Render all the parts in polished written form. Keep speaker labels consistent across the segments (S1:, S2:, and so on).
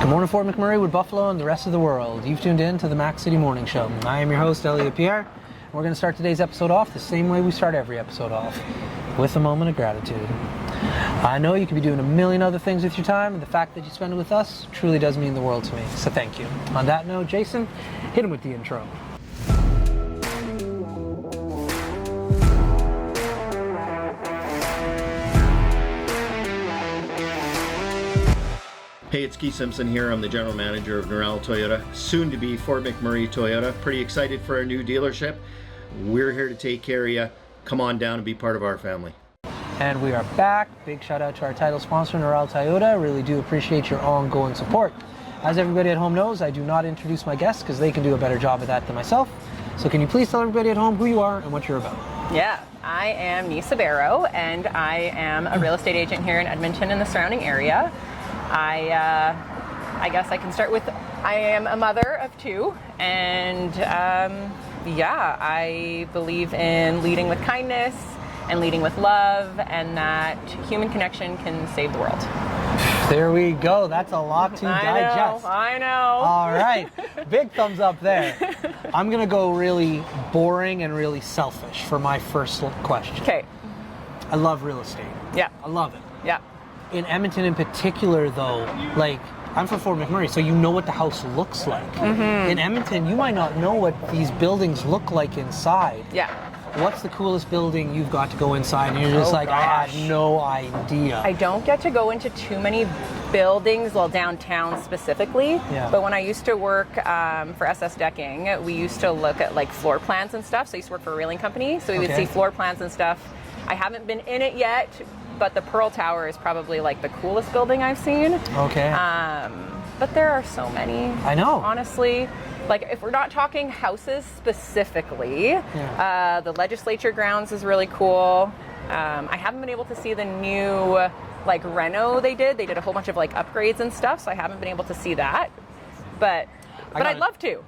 S1: Good morning, Fort McMurray, Wood Buffalo, and the rest of the world. You've tuned in to the Mac City Morning Show. I am your host, Elliot Pierre. We're going to start today's episode off the same way we start every episode off, with a moment of gratitude. I know you could be doing a million other things with your time, and the fact that you spend it with us truly does mean the world to me, so thank you. On that note, Jason, hit him with the intro.
S2: Hey, it's Keith Simpson here. I'm the general manager of Norel Toyota, soon to be Fort McMurray Toyota. Pretty excited for our new dealership. We're here to take care of you. Come on down and be part of our family.
S1: And we are back. Big shout out to our title sponsor, Norel Toyota. Really do appreciate your ongoing support. As everybody at home knows, I do not introduce my guests because they can do a better job of that than myself. So can you please tell everybody at home who you are and what you're about?
S3: Yeah, I am Nissa Barrow, and I am a real estate agent here in Edmonton and the surrounding area. I guess I can start with, I am a mother of two, and I believe in leading with kindness and leading with love, and that human connection can save the world.
S1: There we go. That's a lot to digest.
S3: I know.
S1: All right. Big thumbs up there. I'm going to go really boring and really selfish for my first question.
S3: Okay.
S1: I love real estate.
S3: Yeah.
S1: I love it.
S3: Yeah.
S1: In Edmonton in particular, though, like, I'm from Fort McMurray, so you know what the house looks like. Mm-hmm. In Edmonton, you might not know what these buildings look like inside.
S3: Yeah.
S1: What's the coolest building you've got to go inside? And you're just I had no idea.
S3: I don't get to go into too many buildings, well, downtown specifically.
S1: Yeah.
S3: But when I used to work for SS Decking, we used to look at like floor plans and stuff. So I used to work for a railing company, so we would see floor plans and stuff. I haven't been in it yet, but the Pearl Tower is probably like the coolest building I've seen.
S1: Okay.
S3: But there are so many.
S1: I know.
S3: Honestly, like if we're not talking houses specifically, the legislature grounds is really cool. I haven't been able to see the new like reno they did. They did a whole bunch of like upgrades and stuff, so I haven't been able to see that. But I'd love to.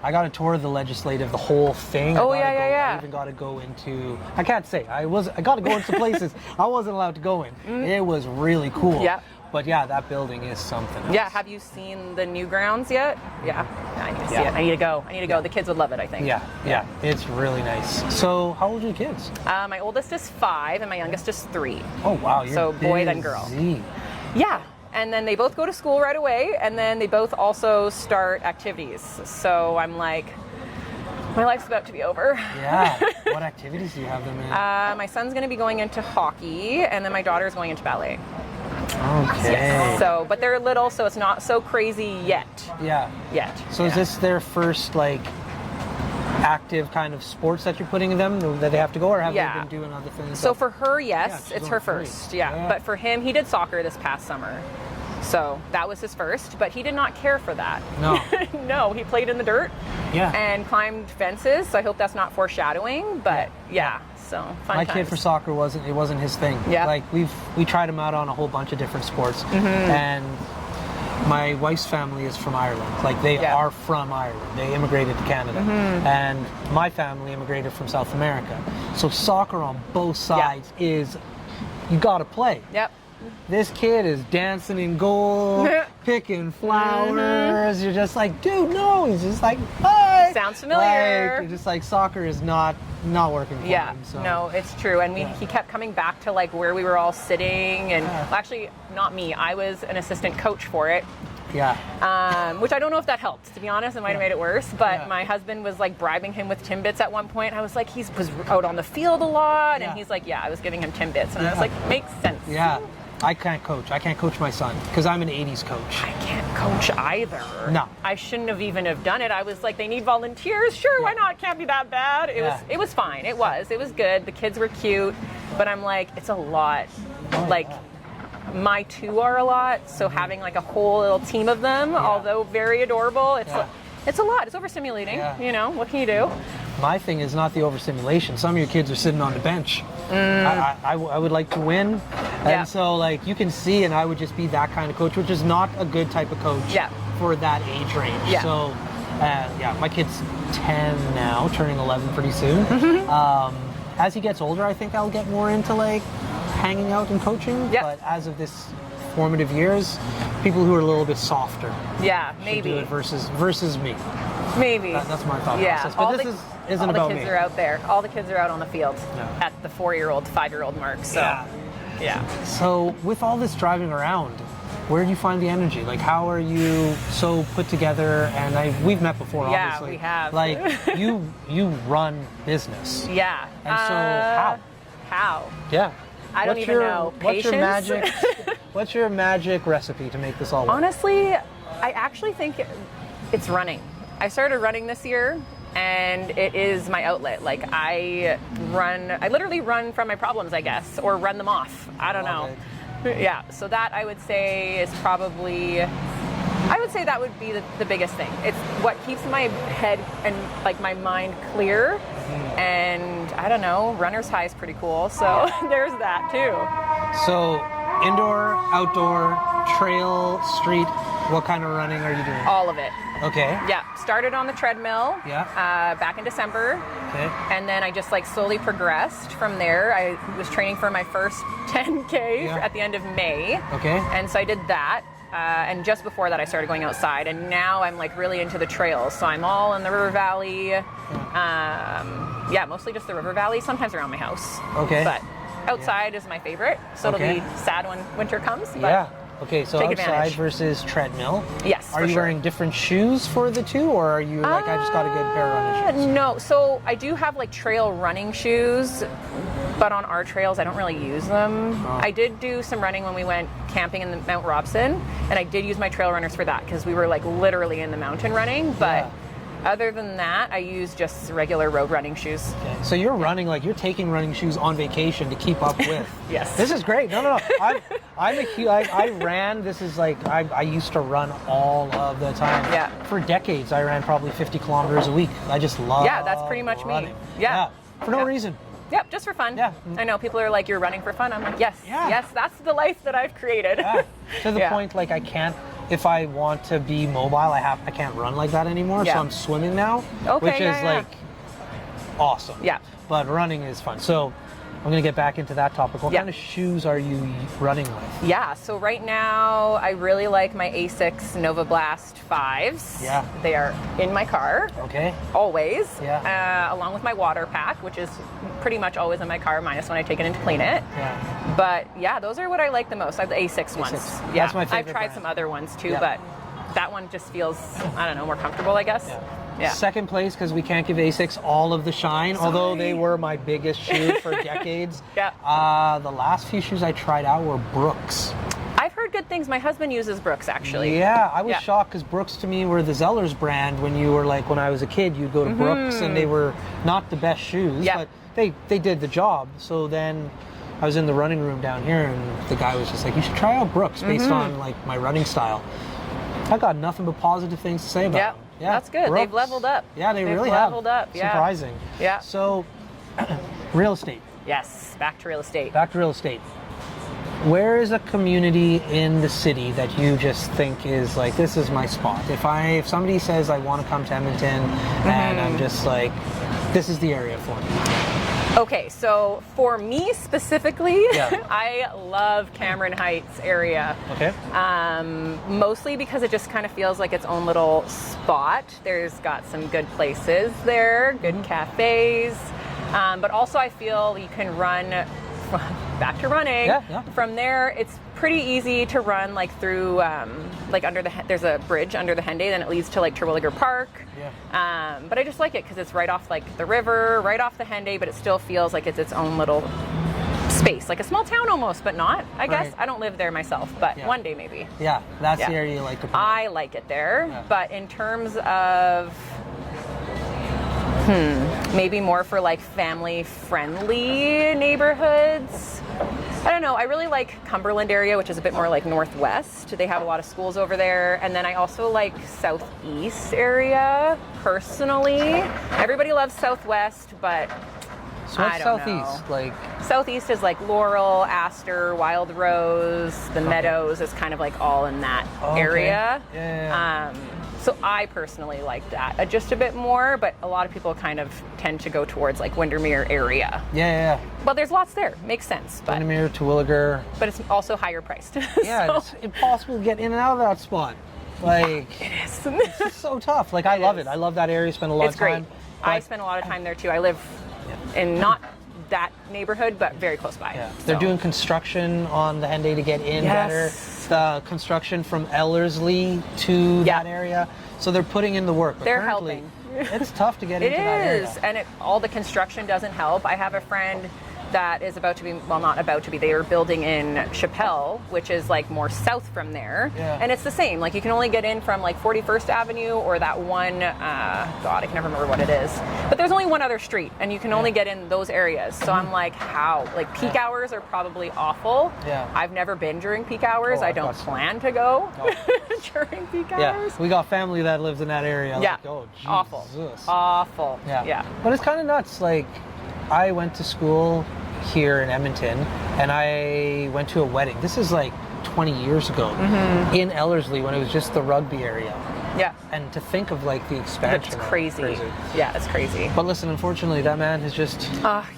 S1: I got a tour of the legislative, the whole thing.
S3: Oh,
S1: I even got to go into, I can't say, I got to go into places I wasn't allowed to go in. It was really cool.
S3: Yeah.
S1: But yeah, that building is something else.
S3: Yeah, have you seen the new grounds yet? Yeah, I need to see it. I need to go. The kids would love it, I think.
S1: Yeah, it's really nice. So how old are your kids?
S3: My oldest is 5 and my youngest is 3.
S1: Oh wow, you're
S3: so
S1: busy.
S3: Boy then girl. Yeah. And then they both go to school right away, and then they both also start activities. So I'm like, my life's about to be over.
S1: Yeah. What activities do you have them in?
S3: My son's going to be going into hockey, and then my daughter's going into ballet.
S1: Okay.
S3: Yes. So, but they're little, so it's not so crazy yet.
S1: Yeah. So is this their first like active kind of sports that you're putting in them that they have to go, or have they been doing other things?
S3: So for her, yes, it's her first. Yeah. But for him, he did soccer this past summer. So that was his first, but he did not care for that.
S1: No.
S3: No, he played in the dirt and climbed fences, so I hope that's not foreshadowing, but so fun
S1: My
S3: times.
S1: kid for soccer wasn't his thing.
S3: Yeah.
S1: Like we tried him out on a whole bunch of different sports, and my wife's family is from Ireland. Like they are from Ireland. They immigrated to Canada, and my family immigrated from South America. So soccer on both sides is, you got to play.
S3: Yep.
S1: This kid is dancing in goal, picking flowers. You're just like, dude, no. He's just like, hi.
S3: Sounds familiar.
S1: Like, just like soccer is not working for him. So.
S3: No, it's true. And he kept coming back to like where we were all sitting, and well, actually, not me. I was an assistant coach for it.
S1: Yeah.
S3: Which I don't know if that helped, to be honest. It might have made it worse. But my husband was like bribing him with Timbits at one point. I was like, he was out on the field a lot, and he's like, I was giving him Timbits, and I was like, makes sense.
S1: Yeah. I can't coach my son because I'm an 80s coach.
S3: I can't coach either.
S1: No.
S3: I shouldn't have even have done it. I was like, they need volunteers. Sure, why not? Can't be that bad. It was fine. It was good. The kids were cute, but I'm like, it's a lot. My 2 are a lot, so having like a whole little team of them, although very adorable, it's a lot. It's overstimulating. You know, what can you do?
S1: My thing is not the overstimulation. Some of your kids are sitting on the bench. I would like to win. And so like you can see, and I would just be that kind of coach, which is not a good type of coach for that age range. So my kid's 10 now, turning 11 pretty soon. As he gets older, I think I'll get more into like hanging out and coaching. But as of this formative years, people who are a little bit softer
S3: Yeah,
S1: should
S3: maybe.
S1: do it versus me.
S3: Maybe.
S1: That's my thought
S3: Yeah.
S1: process. But this isn't about
S3: all the kids
S1: me.
S3: are out there. All the kids are out on the field
S1: Yeah.
S3: at the 4-year-old, 5-year-old mark. So, yeah.
S1: So with all this driving around, where do you find the energy? Like, how are you so put together? And we've met before,
S3: Yeah,
S1: obviously.
S3: we have.
S1: Like, you run business.
S3: Yeah.
S1: And so how?
S3: How?
S1: Yeah.
S3: I don't even know.
S1: What's your
S3: Patience?
S1: magic? What's your magic recipe to make this all work?
S3: Honestly, I actually think it's running. I started running this year, and it is my outlet. Like, I literally run from my problems, I guess, or run them off. I don't know. Yeah, so that I would say is probably, I would say that would be the biggest thing. It's what keeps my head and like my mind clear. And I don't know, runner's high is pretty cool. So there's that too.
S1: So indoor, outdoor, trail, street, what kind of running are you doing?
S3: All of it.
S1: Okay.
S3: Yeah, started on the treadmill back in December.
S1: Okay.
S3: And then I just like slowly progressed from there. I was training for my first 10K at the end of May.
S1: Okay.
S3: And so I did that. And just before that, I started going outside. And now I'm like really into the trails. So I'm all in the River Valley. Mostly just the River Valley, sometimes around my house.
S1: Okay.
S3: But outside is my favorite. So it'll be sad when winter comes. But
S1: Yeah. Okay, so
S3: take
S1: outside
S3: advantage.
S1: versus treadmill.
S3: Yes,
S1: Are
S3: for
S1: you
S3: sure.
S1: wearing different shoes for the two, or are you like, I just got a good pair of running shoes?
S3: No, so I do have like trail running shoes, but on our trails I don't really use them. I did do some running when we went camping in the Mount Robson, and I did use my trail runners for that because we were like literally in the mountain running. But other than that, I use just regular road running shoes.
S1: Okay. So you're running, like you're taking running shoes on vacation to keep up with.
S3: Yes.
S1: This is great. No. I ran, this is like, I used to run all of the time.
S3: Yeah.
S1: For decades, I ran probably 50 kilometers a week. I just love
S3: Yeah, that's pretty much me.
S1: running.
S3: Yeah.
S1: For no reason.
S3: Yep, just for fun.
S1: Yeah.
S3: I know people are like, you're running for fun. I'm like, yes, yes, that's the life that I've created.
S1: Yeah. To the point, like I can't, if I want to be mobile, I can't run like that anymore. So I'm swimming now, which is like awesome.
S3: Yeah.
S1: But running is fun. So I'm going to get back into that topic. What kind of shoes are you running with?
S3: Yeah, so right now I really like my Asics Nova Blast 5s.
S1: Yeah.
S3: They are in my car.
S1: Okay.
S3: Always.
S1: Yeah.
S3: Along with my water pack, which is pretty much always in my car, minus when I take it in to clean it.
S1: Yeah.
S3: But yeah, those are what I like the most. I have the Asics ones. Yeah.
S1: That's my favorite
S3: I've tried
S1: brand.
S3: some other ones too, but that one just feels, I don't know, more comfortable, I guess. Yeah.
S1: Second place, because we can't give Asics all of the shine, although they were my biggest shoe for decades.
S3: Yeah.
S1: The last few shoes I tried out were Brooks.
S3: I've heard good things. My husband uses Brooks, actually.
S1: Yeah, I was shocked because Brooks to me were the Zellers brand. When you were like, when I was a kid, you'd go to Brooks and they were not the best shoes, but they did the job. So then I was in the running room down here and the guy was just like, you should try out Brooks based on like my running style. I got nothing but positive things to say about them. Yeah,
S3: that's good.
S1: Brooks.
S3: They've leveled up.
S1: Yeah, they've really
S3: leveled
S1: have.
S3: up. Yeah.
S1: Surprising.
S3: Yeah.
S1: So, real estate.
S3: Yes, back to real estate.
S1: Back to real estate. Where is a community in the city that you just think is like, this is my spot? If somebody says I want to come to Edmonton and I'm just like, this is the area for me.
S3: Okay, so for me specifically,
S1: Yeah.
S3: I love Cameron Heights area.
S1: Okay.
S3: Mostly because it just kind of feels like its own little spot. There's got some good places there, good cafes, but also I feel you can run, back to running.
S1: Yeah.
S3: From there, it's pretty easy to run like through, like under there's a bridge under the Henday, then it leads to like Terwilliger Park.
S1: Yeah.
S3: But I just like it because it's right off like the river, right off the Henday, but it still feels like it's its own little space, like a small town almost, but not, I guess. I don't live there myself, but one day maybe.
S1: Yeah, that's the area you like to promote.
S3: I like it there, but in terms of maybe more for like family-friendly neighborhoods. I don't know. I really like Cumberland area, which is a bit more like northwest. They have a lot of schools over there. And then I also like southeast area, personally. Everybody loves southwest, but
S1: So what's
S3: I don't
S1: southeast?
S3: know.
S1: Like,
S3: Southeast is like Laurel, Astor, Wild Rose, the Meadows is kind of like all in that area.
S1: Yeah.
S3: So I personally like that just a bit more, but a lot of people kind of tend to go towards like Windermere area.
S1: Yeah.
S3: Well, there's lots there. Makes sense. But
S1: Windermere, Terwilliger.
S3: But it's also higher priced.
S1: Yeah,
S3: So,
S1: it's impossible to get in and out of that spot. Like,
S3: it is.
S1: it's just so tough. Like, I love it. I love that area. Spend a lot
S3: It's
S1: of time.
S3: great. I spend a lot of time there too. I live in not that neighborhood, but very close by.
S1: Yeah.
S3: So.
S1: They're doing construction on the Henday to get in better. The construction from Ellerslie to that area. So they're putting in the work. But
S3: they're
S1: currently,
S3: helping.
S1: It's tough to get into that area.
S3: It is, and all the construction doesn't help. I have a friend that is about to be, well, not about to be, they are building in Chappelle, which is like more south from there.
S1: Yeah.
S3: And it's the same. Like you can only get in from like 41st Avenue or that one, God, I can never remember what it is. But there's only one other street and you can only get in those areas. So I'm like, how? Like peak hours are probably awful.
S1: Yeah.
S3: I've never been during peak hours.
S1: Oh,
S3: I don't plan to go during peak hours.
S1: Yeah, we got family that lives in that area.
S3: Yeah.
S1: Like, oh, Jesus.
S3: Awful.
S1: Yeah. But it's kind of nuts. Like, I went to school here in Edmonton and I went to a wedding. This is like 20 years ago in Ellerslie when it was just the rugby area.
S3: Yeah.
S1: And to think of like the expansion.
S3: It's crazy. Yeah, it's crazy.
S1: But listen, unfortunately, that man has just...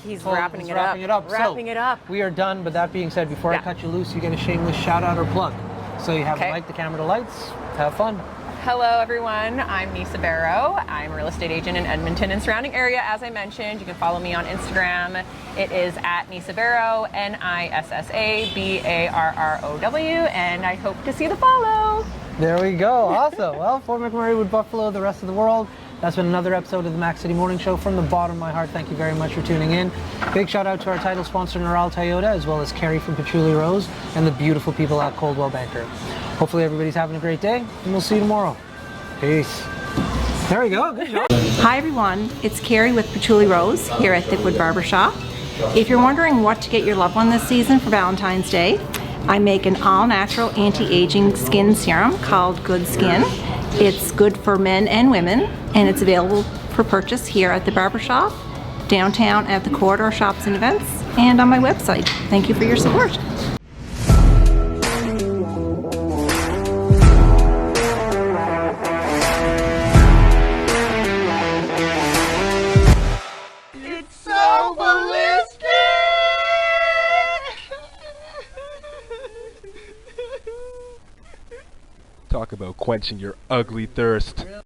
S3: he's wrapping it up.
S1: Wrapping it up. We are done, but that being said, before I cut you loose, you get a shameless shout out or plug. So you have the mic, the camera, the lights. Have fun.
S3: Hello everyone, I'm Nissa Barrow. I'm a real estate agent in Edmonton and surrounding area. As I mentioned, you can follow me on Instagram. It is at Nissa Barrow, NISSABARROW, and I hope to see the follow.
S1: There we go. Awesome. Well, Fort McMurray with Buffalo, the rest of the world. That's been another episode of the Mac City Morning Show. From the bottom of my heart, thank you very much for tuning in. Big shout out to our title sponsor, Neural Toyota, as well as Carrie from Patchouli Rose and the beautiful people at Coldwell Banker. Hopefully everybody's having a great day, and we'll see you tomorrow. Peace. There we go. Good job.
S4: Hi everyone, it's Carrie with Patchouli Rose here at Thickwood Barbershop. If you're wondering what to get your loved one this season for Valentine's Day, I make an all-natural anti-aging skin serum called Good Skin. It's good for men and women, and it's available for purchase here at the barbershop, downtown at the corridor shops and events, and on my website. Thank you for your support.
S5: Talk about quenching your ugly thirst.